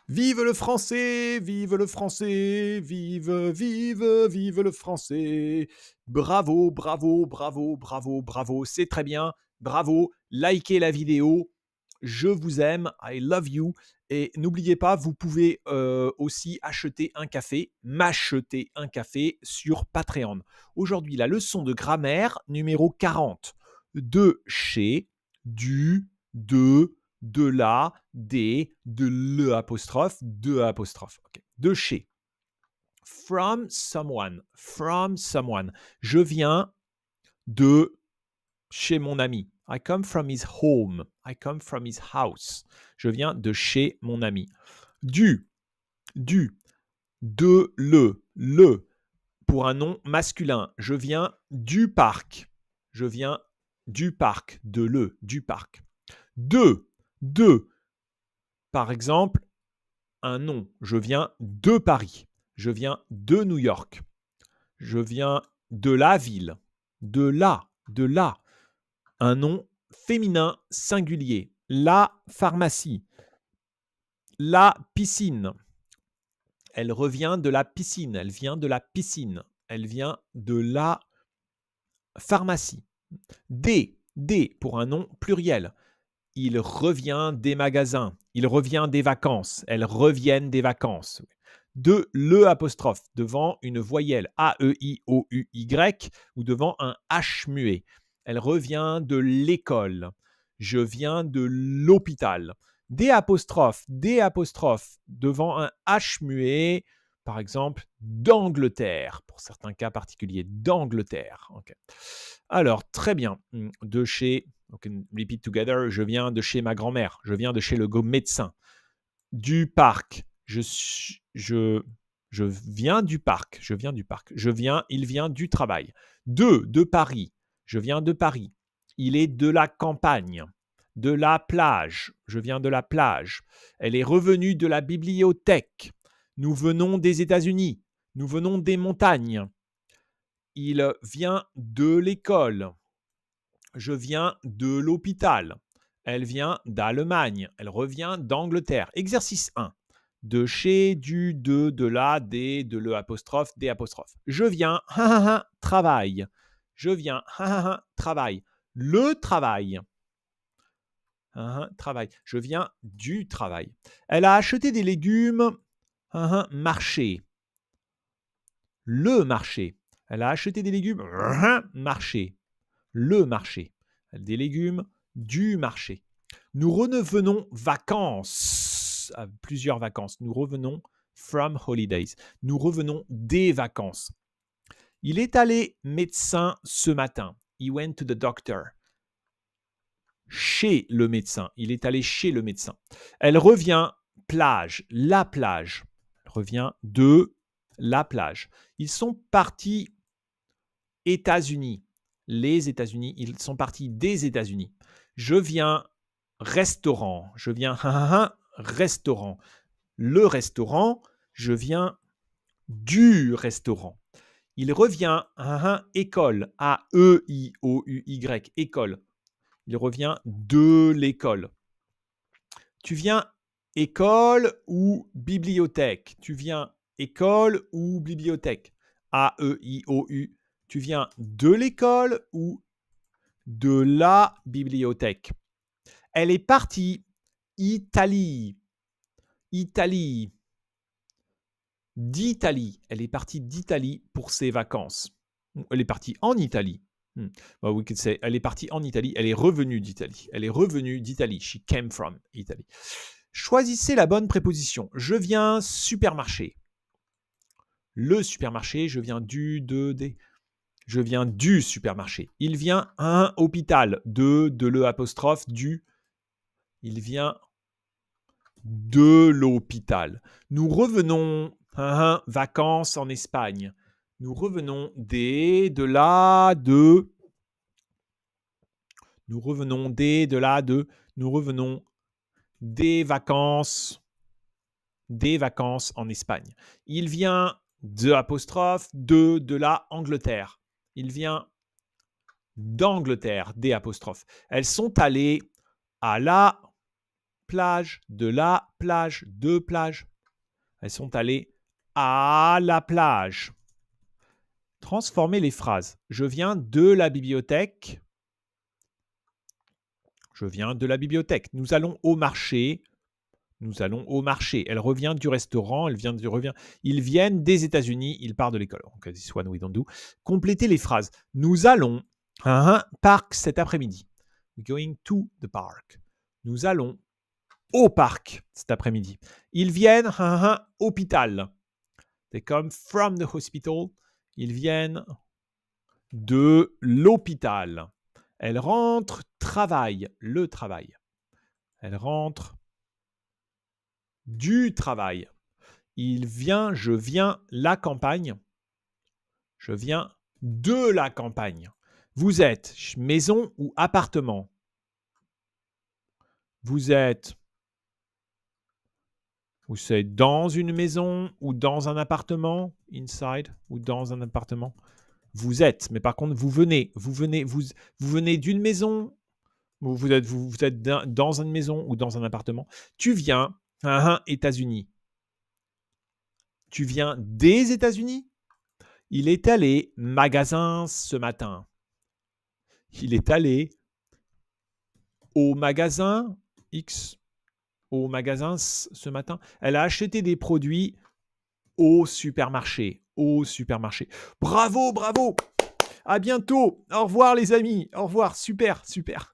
Vive le français, vive le français, vive, vive, vive le français. Bravo, bravo, bravo, bravo, bravo, c'est très bien. Bravo, likez la vidéo. Je vous aime, I love you. Et n'oubliez pas, vous pouvez aussi acheter un café, m'acheter un café sur Patreon. Aujourd'hui, la leçon de grammaire numéro 40. De chez, du, de la, des, de le apostrophe, de apostrophe. Okay. De chez. From someone. From someone. Je viens de chez mon ami. I come from his home. I come from his house. Je viens de chez mon ami. Du. De le. Pour un nom masculin. Je viens du parc. Je viens du parc. Du parc. De. Par exemple, un nom. Je viens de Paris. Je viens de New York. Je viens de la ville. De la. Un nom féminin singulier. La pharmacie. La piscine. Elle revient de la piscine. Elle vient de la piscine. Elle vient de la pharmacie. Des pour un nom pluriel. Il revient des magasins. Il revient des vacances. Elles reviennent des vacances. De le apostrophe devant une voyelle A-E-I-O-U-Y ou devant un H muet. Elle revient de l'école. Je viens de l'hôpital. Des apostrophes devant un H muet, par exemple d'Angleterre, pour certains cas particuliers, d'Angleterre. Okay. Alors, très bien. De chez, okay, repeat together, je viens de chez ma grand-mère, je viens de chez le médecin. Du parc, il vient du parc. Il vient du travail. De Paris, je viens de Paris. Il est de la campagne. De la plage, je viens de la plage. Elle est revenue de la bibliothèque. Nous venons des États-Unis. Nous venons des montagnes. Il vient de l'école. Je viens de l'hôpital. Elle vient d'Allemagne. Elle revient d'Angleterre. Exercice 1. De chez, du, de la, des, de le apostrophe, des apostrophes. Je viens, travail. Je viens, travail. Le travail. Travail. Je viens du travail. Elle a acheté des légumes, marché. Le marché. Elle a acheté des légumes, marché. Le marché. Des légumes, du marché. Nous revenons vacances, plusieurs vacances. Nous revenons from holidays. Nous revenons des vacances. Il est allé médecin ce matin. He went to the doctor. Chez le médecin. Il est allé chez le médecin. Elle revient plage. La plage. Elle revient de la plage. Ils sont partis États-Unis. Les États-Unis, ils sont partis des États-Unis. Je viens restaurant. Je viens restaurant. Le restaurant, je viens du restaurant. Il revient école. A-E-I-O-U-Y. École. Il revient de l'école. Tu viens école ou bibliothèque. Tu viens école ou bibliothèque. A-E-I-O-U. Tu viens de l'école ou de la bibliothèque. Elle est partie Italie. Italie. D'Italie. Elle est partie d'Italie pour ses vacances. Elle est partie en Italie. We could say, elle est partie en Italie. Elle est revenue d'Italie. Elle est revenue d'Italie. She came from Italy. Choisissez la bonne préposition. Je viens supermarché. Le supermarché, je viens des. Je viens du supermarché. Il vient un hôpital. De le apostrophe, du. Il vient de l'hôpital. Nous revenons vacances en Espagne. Nous revenons des, de la, de. Nous revenons des, de la, de. Nous revenons des vacances en Espagne. Il vient de apostrophe, de la Angleterre. Il vient d'Angleterre, des apostrophes. Elles sont allées à la plage, de la plage, de plage. Elles sont allées à la plage. Transformez les phrases. Je viens de la bibliothèque. Je viens de la bibliothèque. Nous allons au marché. Nous allons au marché. Elle revient du restaurant. Ils viennent des États-Unis. Ils partent de l'école. Okay, this one we don't do. Complétez les phrases. Nous allons à un parc cet après-midi. Going to the park. Nous allons au parc cet après-midi. Ils viennent à un hôpital. They come from the hospital. Ils viennent de l'hôpital. Elle rentre, travaille, le travail. Elle rentre du travail. Il vient, je viens, la campagne. Je viens de la campagne. Vous êtes maison ou appartement? Vous êtes dans une maison ou dans un appartement? Inside ou dans un appartement? Vous êtes, mais par contre, vous venez d'une maison, vous êtes dans une maison ou dans un appartement. Tu viens à États-Unis. Tu viens des États-Unis? Il est allé magasin ce matin. Il est allé au magasin X, au magasin ce matin. Elle a acheté des produits au supermarché. Au supermarché. Bravo, bravo! À bientôt. Au revoir les amis. Au revoir. Super, super.